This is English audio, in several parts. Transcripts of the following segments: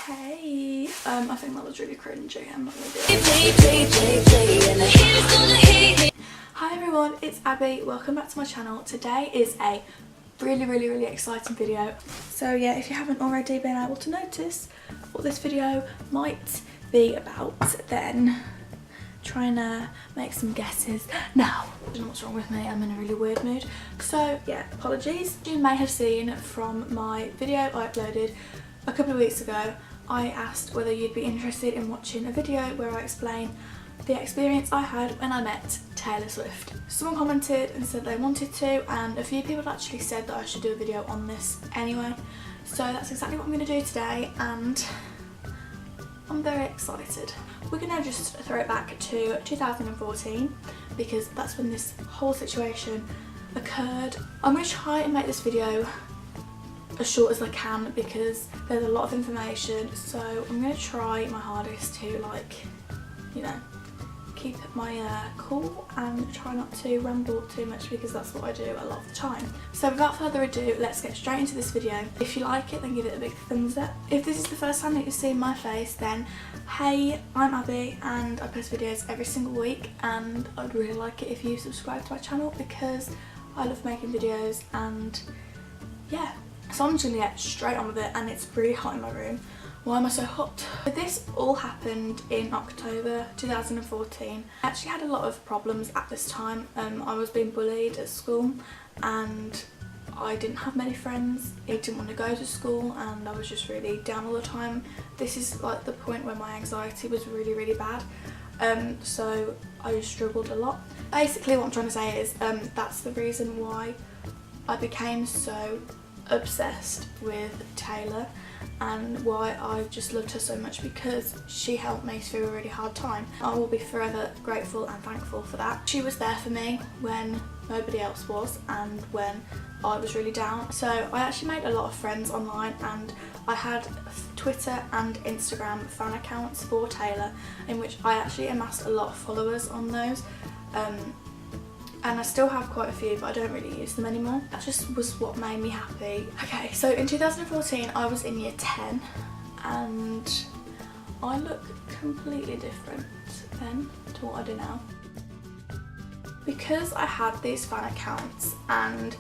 Hey, I think that was really cringy. I'm not gonna do it. Hi everyone, it's Abby. Welcome back to my channel. Today is a really exciting video. So yeah, if you haven't already been able to notice what this video might be about, then trying to make some guesses now. I don't know what's wrong with me, I'm in a really weird mood. So yeah, apologies. You may have seen from my video I uploaded a couple of weeks ago, I asked whether you'd be interested in watching a video where I explain the experience I had when I met Taylor Swift. Someone commented and said they wanted to, and a few people actually said that I should do a video on this anyway. So that's exactly what I'm going to do today, and I'm very excited. We're going to just throw it back to 2014 because that's when this whole situation occurred. I'm going to try and make this video as short as I can because there's a lot of information, so I'm going to try my hardest to, like, you know, keep my cool and try not to ramble too much because that's what I do a lot of the time. So without further ado, let's get straight into this video. If you like it, then give it a big thumbs up. If this is the first time that you've seen my face, then hey, I'm Abby and I post videos every single week, and I'd really like it if you subscribe to my channel because I love making videos, and yeah. So I'm just going to get straight on with it, and it's really hot in my room. Why am I so hot? This all happened in October 2014. I actually had a lot of problems at this time. I was being bullied at school and I didn't have many friends. I didn't want to go to school and I was just really down all the time. This is like the point where my anxiety was really bad. So I just struggled a lot. Basically what I'm trying to say is that's the reason why I became so obsessed with Taylor and why I just loved her so much, because she helped me through a really hard time. I will be forever grateful and thankful for that. She was there for me when nobody else was and when I was really down. So I actually made a lot of friends online, and I had Twitter and Instagram fan accounts for Taylor in which I actually amassed a lot of followers on those. And I still have quite a few, but I don't really use them anymore. That just was what made me happy. Okay, so in 2014 I was in year 10 and I look completely different then to what I do now. Because I had these fan accounts, and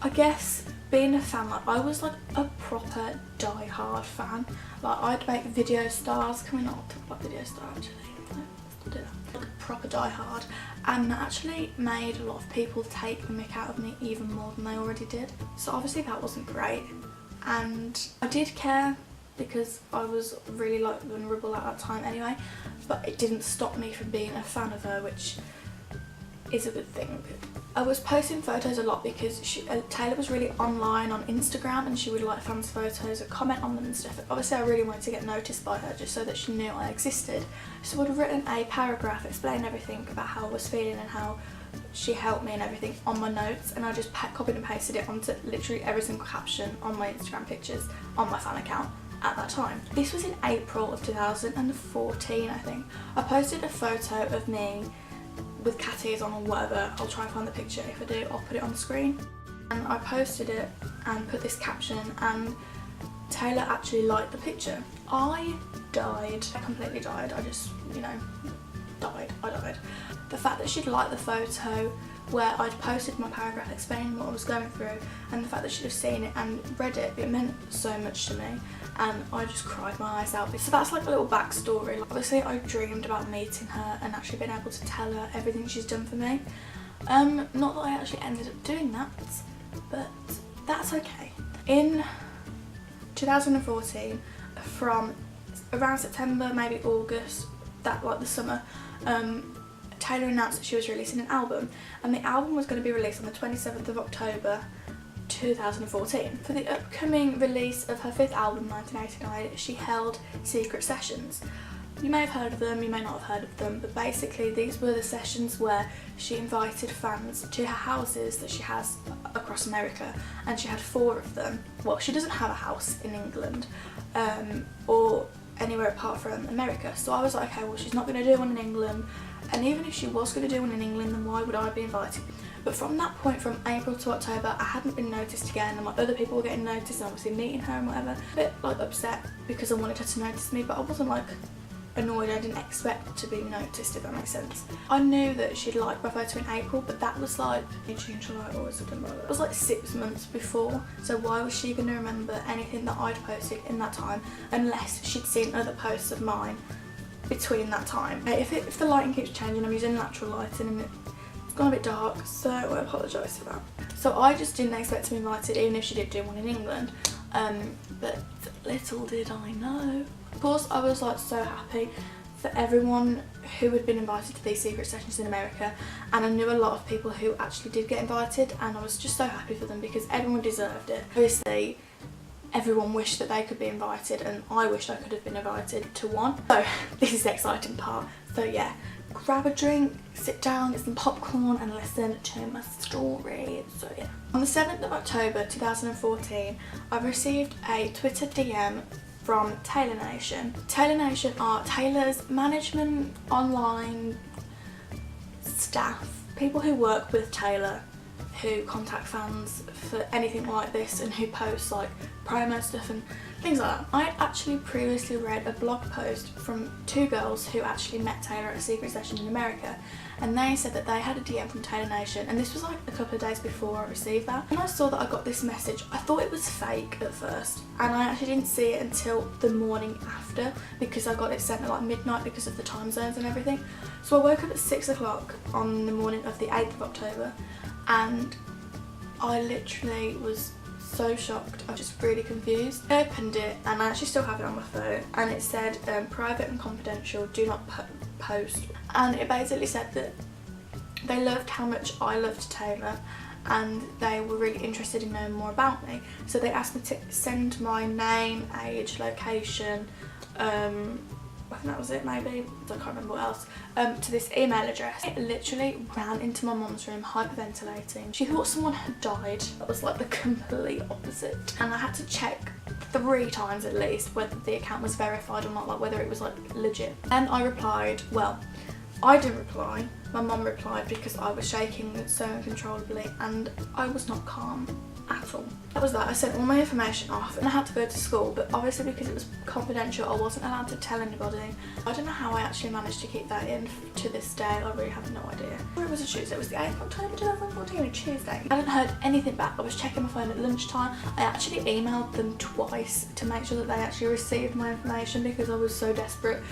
I guess being a fan, like, I was like a proper die-hard fan. Like, I'd make video stars. Can we not talk about video star actually? No, let's not do that. Like a proper die-hard. And that actually made a lot of people take the mick out of me even more than they already did. So obviously that wasn't great, and I did care because I was really like vulnerable at that time anyway, but it didn't stop me from being a fan of her, which is a good thing. I was posting photos a lot because Taylor was really online on Instagram, and she would like fans' photos and comment on them and stuff. Obviously I really wanted to get noticed by her just so that she knew I existed. So I'd have written a paragraph explaining everything about how I was feeling and how she helped me and everything on my notes, and I just copied and pasted it onto literally every single caption on my Instagram pictures on my fan account at that time. This was in April of 2014, I think. I posted a photo of me with cat ears on or whatever. I'll try and find the picture. If I do, I'll put it on the screen. And I posted it and put this caption, and Taylor actually liked the picture. I died. I completely died. I just, you know, died. I died. The fact that she'd liked the photo where I'd posted my paragraph explaining what I was going through, and the fact that she'd have seen it and read it, it meant so much to me, and I just cried my eyes out. So that's like a little backstory. Like, obviously I dreamed about meeting her and actually being able to tell her everything she's done for me. Not that I actually ended up doing that, but that's okay. In 2014, from around September, maybe August, that like the summer, Taylor announced that she was releasing an album, and the album was going to be released on the 27th of October 2014. For the upcoming release of her 5th album, 1989, she held secret sessions. You may have heard of them, you may not have heard of them, but basically these were the sessions where she invited fans to her houses that she has across America, and she had 4 of them. Well, she doesn't have a house in England or anywhere apart from America, so I was like, okay, well, she's not going to do one in England, and even if she was going to do one in England, then why would I be invited? But from that point, from April to October, I hadn't been noticed again, and like other people were getting noticed and obviously meeting her and whatever. A bit like upset because I wanted her to notice me, but I wasn't like annoyed. I didn't expect to be noticed, if that makes sense. I knew that she'd liked my photo in April, but that was like in June, July, August, September. It was like 6 months before, so why was she going to remember anything that I'd posted in that time unless she'd seen other posts of mine between that time? If the lighting keeps changing, I'm using natural lighting and it's gone a bit dark, so I apologise for that. So I just didn't expect to be invited, even if she did do one in England, but little did I know. Of course, I was like so happy for everyone who had been invited to these secret sessions in America, and I knew a lot of people who actually did get invited, and I was just so happy for them because everyone deserved it. Obviously, everyone wished that they could be invited, and I wished I could have been invited to one. So this is the exciting part. So yeah, grab a drink, sit down, get some popcorn and listen to my story. So yeah. On the 7th of October 2014, I received a Twitter DM from Taylor Nation. Taylor Nation are Taylor's management online staff, people who work with Taylor, who contact fans for anything like this and who post like promo stuff and things like that. I had actually previously read a blog post from 2 girls who actually met Taylor at a secret session in America, and they said that they had a DM from Taylor Nation, and this was like a couple of days before I received that. When I saw that I got this message, I thought it was fake at first, and I actually didn't see it until the morning after because I got it sent at like midnight because of the time zones and everything. So I woke up at 6 o'clock on the morning of the 8th of October, and I literally was so shocked. I was just really confused. I opened it and I actually still have it on my phone, and it said private and confidential, do not post, and it basically said that they loved how much I loved Taylor and they were really interested in knowing more about me, so they asked me to send my name, age, location, I think that was it maybe, I can't remember what else, to this email address. It literally ran into my mum's room hyperventilating. She thought someone had died. That was like the complete opposite. And I had to check 3 times at least whether the account was verified or not, like whether it was like legit. Then I replied, well, I didn't reply, my mum replied because I was shaking so uncontrollably and I was not calm at all. That was that. I sent all my information off and I had to go to school, but obviously because it was confidential I wasn't allowed to tell anybody. I don't know how I actually managed to keep that in to this day. I really have no idea. It was a Tuesday, it was the 8th of October 2014, a Tuesday. I hadn't heard anything back. I was checking my phone at lunchtime. I actually emailed them twice to make sure that they actually received my information because I was so desperate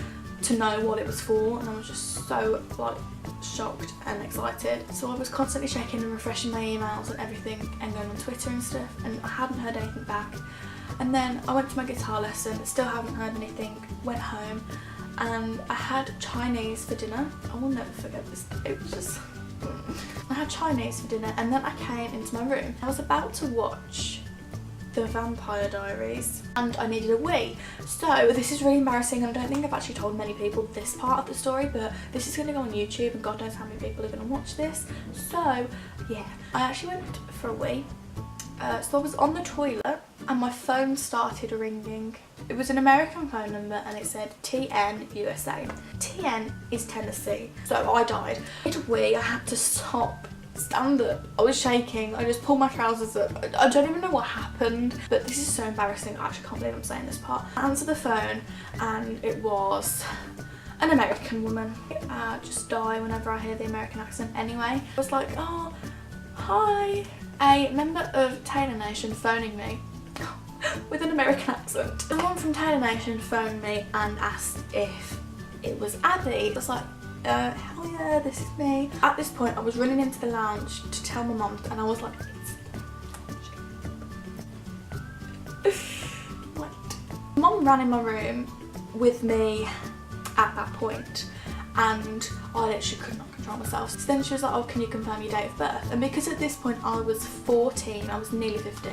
to know what it was for, and I was just so like shocked and excited. So I was constantly checking and refreshing my emails and everything and going on Twitter and stuff, and I hadn't heard anything back. And then I went to my guitar lesson, still haven't heard anything, went home and I had Chinese for dinner. I will never forget this. It was just I had Chinese for dinner, and then I came into my room. I was about to watch The Vampire Diaries and I needed a wee. So this is really embarrassing, and I don't think I've actually told many people this part of the story, but this is going to go on YouTube and God knows how many people are going to watch this. So yeah, I actually went for a wee. So I was on the toilet and my phone started ringing. It was an American phone number and it said TN USA. TN is Tennessee. So I died. I had a wee, I had to stop, stand up. I was shaking. I just pulled my trousers up. I don't even know what happened, but this is so embarrassing. I actually can't believe I'm saying this part. I answered the phone and it was an American woman. I just die whenever I hear the American accent anyway. I was like, oh, hi. A member of Taylor Nation phoning me with an American accent. Someone from Taylor Nation phoned me and asked if it was Abby. I was like, hell yeah, this is me. At this point I was running into the lounge to tell my mum, and I was like, what? Mum ran in my room with me at that point and I literally could not control myself. So then she was like, oh, can you confirm your date of birth? And because at this point I was 14, I was nearly 15,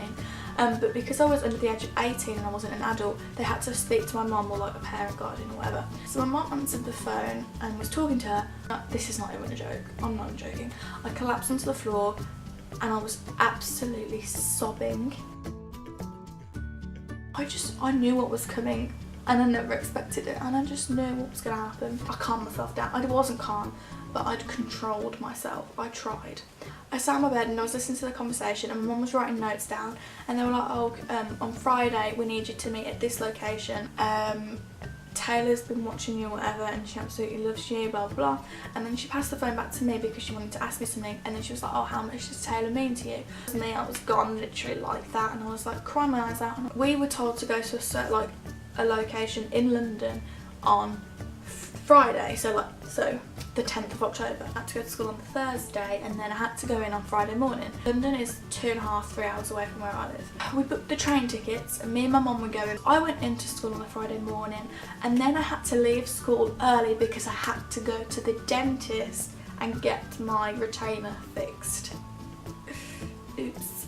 but because I was under the age of 18 and I wasn't an adult, they had to speak to my mum or like a parent guardian or whatever. So my mum answered the phone and was talking to her. This is not even a joke, I'm not even joking. I collapsed onto the floor and I was absolutely sobbing. I knew what was coming. and I never expected it, and I just knew what was going to happen. I calmed myself down. I wasn't calm, but I'd controlled myself. I tried. I sat on my bed and I was listening to the conversation, and my mum was writing notes down, and they were like, oh, on Friday we need you to meet at this location. Taylor's been watching you, whatever, and she absolutely loves you, blah blah blah. And then she passed the phone back to me because she wanted to ask me something, and then she was like, oh, how much does Taylor mean to you? And me, I was gone literally like that, and I was like crying my eyes out. We were told to go to a location in London on Friday, so the 10th of October. I had to go to school on Thursday, and then I had to go in on Friday morning. London is 2.5–3 hours away from where I live. We booked the train tickets, and me and my mum were going. I went into school on a Friday morning, and then I had to leave school early because I had to go to the dentist and get my retainer fixed. Oops.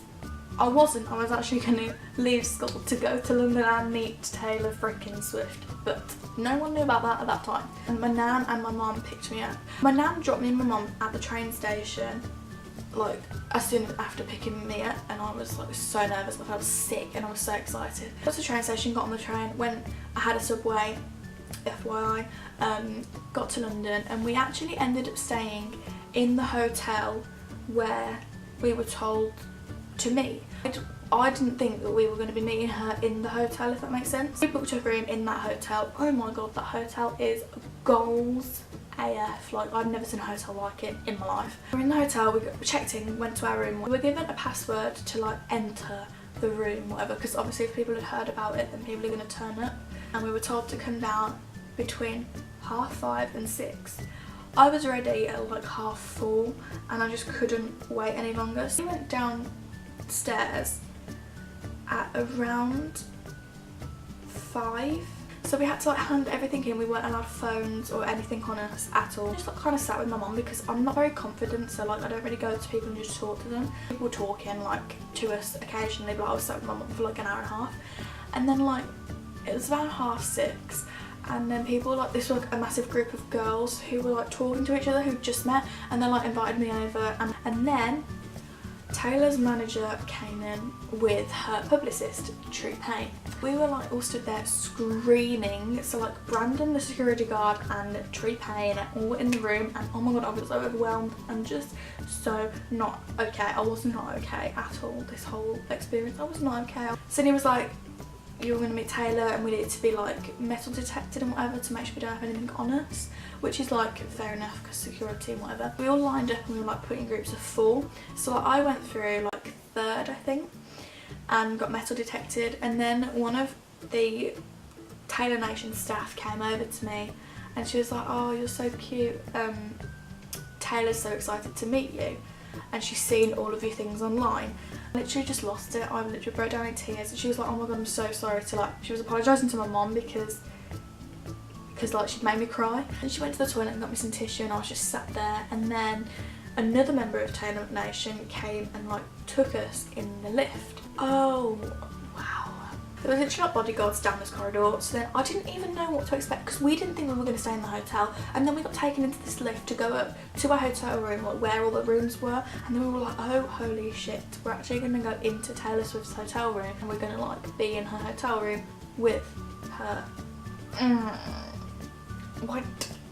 I was actually going to leave school to go to London and meet Taylor freaking Swift, but no one knew about that at that time. And my nan and my mum picked me up. My nan dropped me and my mum at the train station, like as soon as after picking me up, and I was like so nervous. I felt sick and I was so excited. Got to the train station, got on the train, went, I had a subway, FYI, got to London, and we actually ended up staying in the hotel where we were told to meet. I didn't think that we were going to be meeting her in the hotel, if that makes sense. We booked a room in that hotel. Oh my god, that hotel is goals AF. Like, I've never seen a hotel like it in my life. We're in the hotel, we checked in, went to our room. We were given a password to like enter the room, whatever, because obviously if people had heard about it, then people are going to turn up. And we were told to come down between 5:30 and 6. I was ready at like 4:30, and I just couldn't wait any longer. So we went downstairs at around 5, so we had to like hand everything in. We weren't allowed phones or anything on us at all. I just like kind of sat with my mum because I'm not very confident, so like I don't really go to people and just talk to them. People were talking like to us occasionally, but I was sat with my mum for like an hour and a half, and then like it was about 6:30, and then people like, this was like a massive group of girls who were like talking to each other who'd just met, and then like invited me over, and then Taylor's manager came in with her publicist, True Pain. We were like all stood there screaming, so like Brandon, the security guard, and True Pain all in the room, and oh my god, I was so overwhelmed and just so not okay. I was not okay at all, this whole experience. I was not okay. So he was like, you were going to meet Taylor, and we needed to be like metal detected and whatever to make sure we don't have anything on us, which is like fair enough because security and whatever. We all lined up and we were like put in groups of 4. So like, I went through like 3rd, I think, and got metal detected, and then one of the Taylor Nation staff came over to me and she was like, oh, you're so cute, Taylor's so excited to meet you, and she's seen all of your things online. I literally just lost it. I literally broke down in tears, and she was like, oh my god, I'm so sorry to like, she was apologising to my mum because like she'd made me cry. And she went to the toilet and got me some tissue, and I was just sat there, and then another member of Taylor Nation came and like took us in the lift. Oh wow. There was literally like bodyguards down this corridor, so then I didn't even know what to expect because we didn't think we were going to stay in the hotel, and then we got taken into this lift to go up to our hotel room, like where all the rooms were, and then we were like, oh holy shit, we're actually going to go into Taylor Swift's hotel room, and we're going to like be in her hotel room with her. What?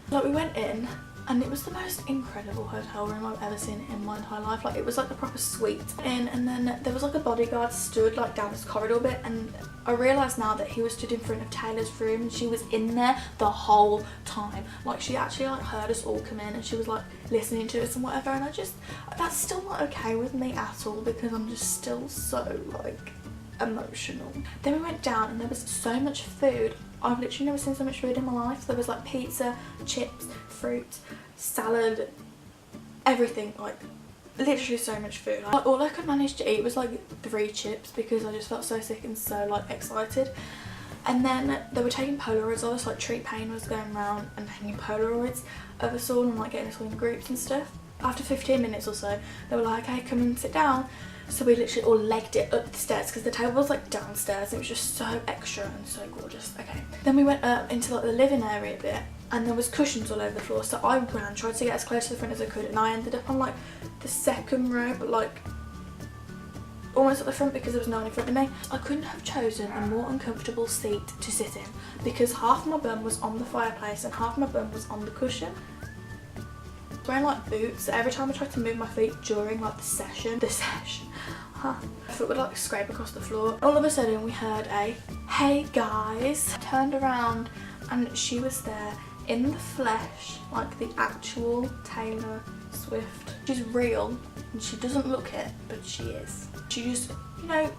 Like, we went in, and it was the most incredible hotel room I've ever seen in my entire life. Like, it was like a proper suite. And then there was like a bodyguard stood like down this corridor bit, and I realised now that he was stood in front of Taylor's room, and she was in there the whole time. Like, she actually like heard us all come in, and she was like listening to us and whatever, and that's still not okay with me at all because I'm just still so like emotional. Then we went down, and there was so much food. I've literally never seen so much food in my life. There was like pizza, chips, fruit, salad, everything, like literally so much food. Like, all I could manage to eat was like 3 chips because I just felt so sick and so like excited. And then they were taking Polaroids of us, like Treat Pain was going around and taking Polaroids of us all and like getting us all in groups and stuff. After 15 minutes or so, they were like, okay, come and sit down. So we literally all legged it up the stairs because the table was like downstairs. It was just so extra and so gorgeous. Okay. Then we went up into like the living area bit, and there was cushions all over the floor. So I ran, tried to get as close to the front as I could, and I ended up on like the 2nd row, but like almost at the front because there was no one in front of me. I couldn't have chosen a more uncomfortable seat to sit in because half my bum was on the fireplace and half my bum was on the cushion. I was wearing like boots, so every time I tried to move my feet during like the session, my foot would like scrape across the floor. All of a sudden we heard a "Hey guys," turned around and she was there in the flesh, like the actual Taylor Swift. She's real and she doesn't look it, but she is. She just, you know,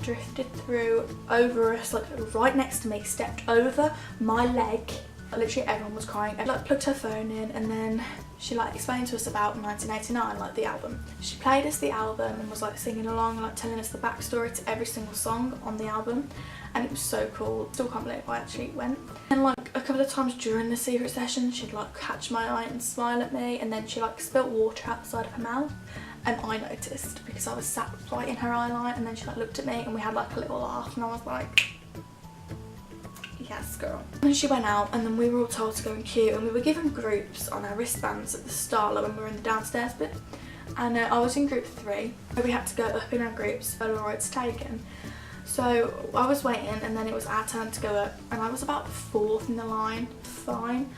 drifted through over us, like right next to me, stepped over my leg. Literally everyone was crying. I like plugged her phone in and then she like explained to us about 1989, like the album. She played us the album and was like singing along and like telling us the backstory to every single song on the album, and it was so cool. Still can't believe I actually went. And like a couple of times during the secret session she'd like catch my eye and smile at me, and then she like spilt water out the side of her mouth and I noticed because I was sat right in her eye line, and then she like looked at me and we had like a little laugh and I was like, yes girl. And she went out and then we were all told to go and queue, and we were given groups on our wristbands at the start, like when we were in the downstairs bit, and I was in group 3, so we had to go up in our groups, Polaroids taken. So I was waiting and then it was our turn to go up, and I was about 4th in the line, fine,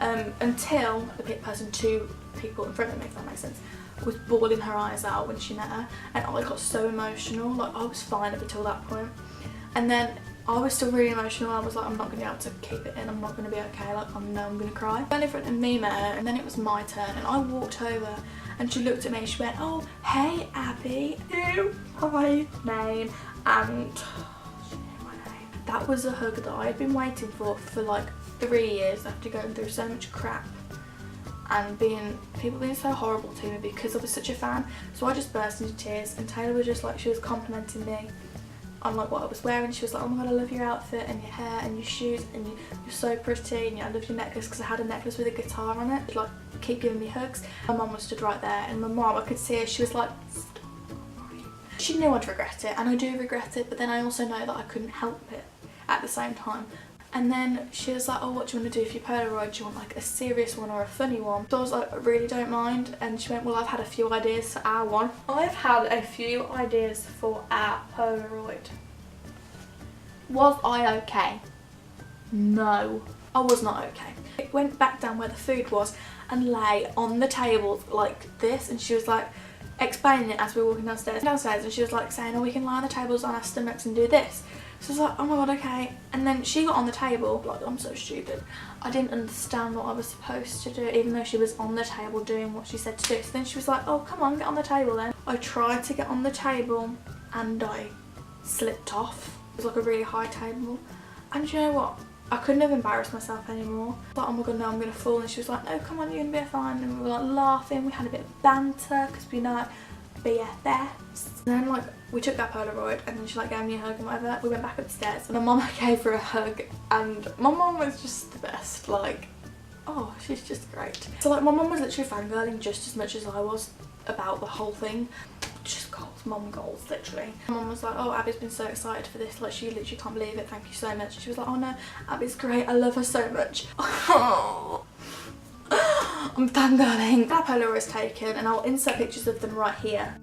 until the pit person, 2 people in front of me, if that makes sense, was bawling her eyes out when she met her, and I got so emotional. Like I was fine up until that point, and then I was still really emotional. I was like, I'm not going to be able to keep it in, I'm not going to be okay, like I know I'm going to cry. Then in front of me met her, and then it was my turn and I walked over and she looked at me and she went, "Oh, hey Abby," knew my name, and she knew my name. That was a hug that I had been waiting for like 3 years after going through so much crap and people being so horrible to me because I was such a fan. So I just burst into tears, and Taylor was just like, she was complimenting me on like what I was wearing. She was like, "Oh my god, I love your outfit and your hair and your shoes and you're so pretty, and I love your necklace," because I had a necklace with a guitar on it. She'd like keep giving me hugs. My mum was stood right there, and my mum, I could see her, she was like, she knew I'd regret it, and I do regret it, but then I also know that I couldn't help it at the same time. And then she was like, "Oh, what do you want to do for your Polaroid? Do you want like a serious one or a funny one?" So I was like, "I really don't mind." And she went, "Well, I've had a few ideas for our one." I've had a few ideas for our Polaroid. Was I okay? No, I was not okay. It went back down where the food was and lay on the table like this, and she was like explaining it as we were walking downstairs, and she was like saying, "Oh, we can lie on the tables on our stomachs and do this." So I was like, "Oh my god, okay." And then she got on the table, like, I'm so stupid. I didn't understand what I was supposed to do, even though she was on the table doing what she said to do. So then she was like, "Oh, come on, get on the table then." I tried to get on the table and I slipped off. It was like a really high table. And you know what? I couldn't have embarrassed myself anymore. I was like, "Oh my god, no, I'm going to fall." And she was like, "No, come on, you're going to be fine." And we were like laughing. We had a bit of banter because we know like BFFs. And then like we took that Polaroid, and then she like gave me a hug and whatever. We went back upstairs and my mum gave her a hug, and my mum was just the best. Like, oh, she's just great. So like my mum was literally fangirling just as much as I was about the whole thing. Just goals, mum goals, literally. My mum was like, "Oh, Abby's been so excited for this, like she literally can't believe it, thank you so much." And she was like, "Oh no, Abby's great, I love her so much." I'm fangirling. Our Polaroid is taken, and I'll insert pictures of them right here.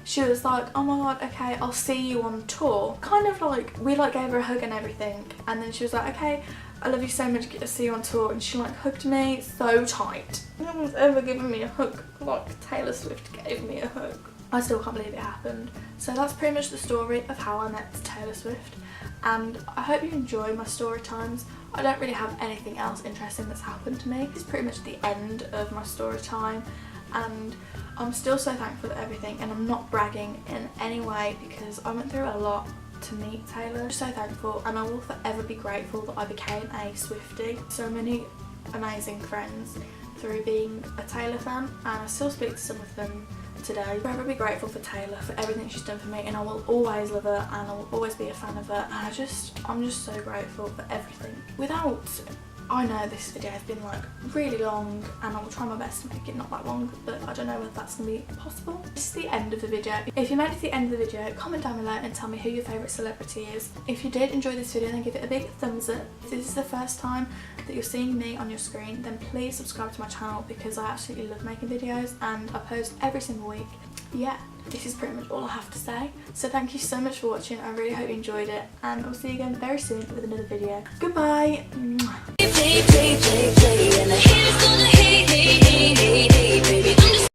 She was like, "Oh my god, okay, I'll see you on tour." Kind of like, we like gave her a hug and everything, and then she was like, "Okay, I love you so much, get to see you on tour." And she like hugged me so tight. No one's ever given me a hug like Taylor Swift gave me a hug. I still can't believe it happened. So that's pretty much the story of how I met Taylor Swift, and I hope you enjoy my story times. I don't really have anything else interesting that's happened to me. It's pretty much the end of my story time, and I'm still so thankful for everything, and I'm not bragging in any way because I went through a lot to meet Taylor. I'm so thankful, and I will forever be grateful that I became a Swiftie. So many amazing friends through being a Taylor fan, and I still speak to some of them today. I'll forever be grateful for Taylor for everything she's done for me, and I will always love her, and I will always be a fan of her, and I'm just so grateful for everything. I know this video has been like really long, and I will try my best to make it not that long, but I don't know whether that's going to be possible. This is the end of the video. If you made it to the end of the video, comment down below and tell me who your favourite celebrity is. If you did enjoy this video, then give it a big thumbs up. If this is the first time that you're seeing me on your screen, then please subscribe to my channel because I absolutely love making videos and I post every single week. yeah, this is pretty much all I have to say. So thank you so much for watching. I really hope you enjoyed it, and I'll see you again very soon with another video. Goodbye. Mwah.